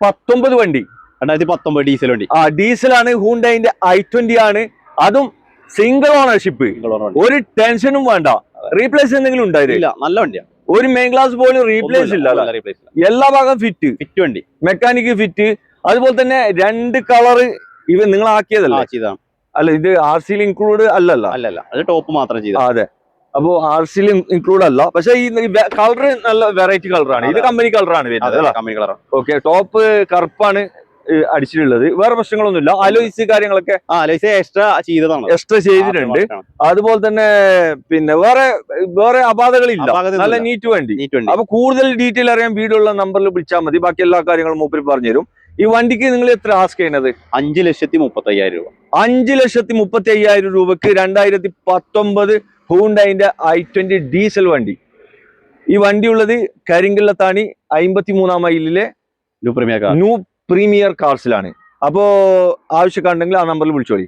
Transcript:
2019 വണ്ടി. 2019 ഡീസൽ വണ്ടി. ഡീസലാണ്. ഹ്യുണ്ടായിന്റെ i20 ആണ്. അതും സിംഗിൾ ഓണർഷിപ്പ്. ഒരു ടെൻഷനും വേണ്ട. റീപ്ലേസ് എന്തെങ്കിലും ഉണ്ടായില്ല? നല്ല വണ്ടിയാണ്. ഒരു മെയിൻ ക്ലാസ് പോലും റീപ്ലേസ് ഇല്ല. എല്ലാ ഭാഗം ഫിറ്റ് വണ്ടി, മെക്കാനിക് ഫിറ്റ്. അതുപോലെ തന്നെ 2 കളറ് ഇവ നിങ്ങൾ ആക്കിയതല്ല? അല്ല, ഇത് RC ഇൻക്ലൂഡ് അല്ലല്ല. അത് ടോപ്പ് മാത്രം ചെയ്ത. അതെ. അപ്പോ RC ഇൻക്ലൂഡ് അല്ല. പക്ഷെ ഈ കളർ നല്ല വെറൈറ്റി കളറാണ്. ഇത് കമ്പനി കളറാണ് വരുന്നത്. ഓക്കെ. ടോപ്പ് കറുപ്പാണ് അടിച്ചിട്ടുള്ളത്. വേറെ പ്രശ്നങ്ങളൊന്നുമില്ല. അലോയ്സ് കാര്യങ്ങളൊക്കെ എക്സ്ട്രാ ചെയ്തിട്ടുണ്ട്. അതുപോലെ തന്നെ പിന്നെ വേറെ അപാധകളില്ല. നല്ല നീറ്റ് വണ്ടി. അപ്പൊ കൂടുതൽ ഡീറ്റെയിൽ അറിയാൻ വീഡിയോയുള്ള നമ്പറിൽ വിളിച്ചാൽ മതി. ബാക്കി എല്ലാ കാര്യങ്ങളും മൂപ്പര് പറഞ്ഞുതരും. ഈ വണ്ടിക്ക് നിങ്ങൾ എത്ര ആസ്ക് ചെയ്യുന്നത്? 5,35,000 രൂപ. 5,35,000 രൂപക്ക് 2019 ഹ്യുണ്ടായിന്റെ i20 ഡീസൽ വണ്ടി. ഈ വണ്ടി ഉള്ളത് കരിങ്കല്ലത്താണി 53-ാം മൈലിലെ ന്യൂ പ്രീമിയർ കാർസിലാണ്. അപ്പോ ആവശ്യക്കാരുണ്ടെങ്കിൽ ആ നമ്പറിൽ വിളിച്ചോളി.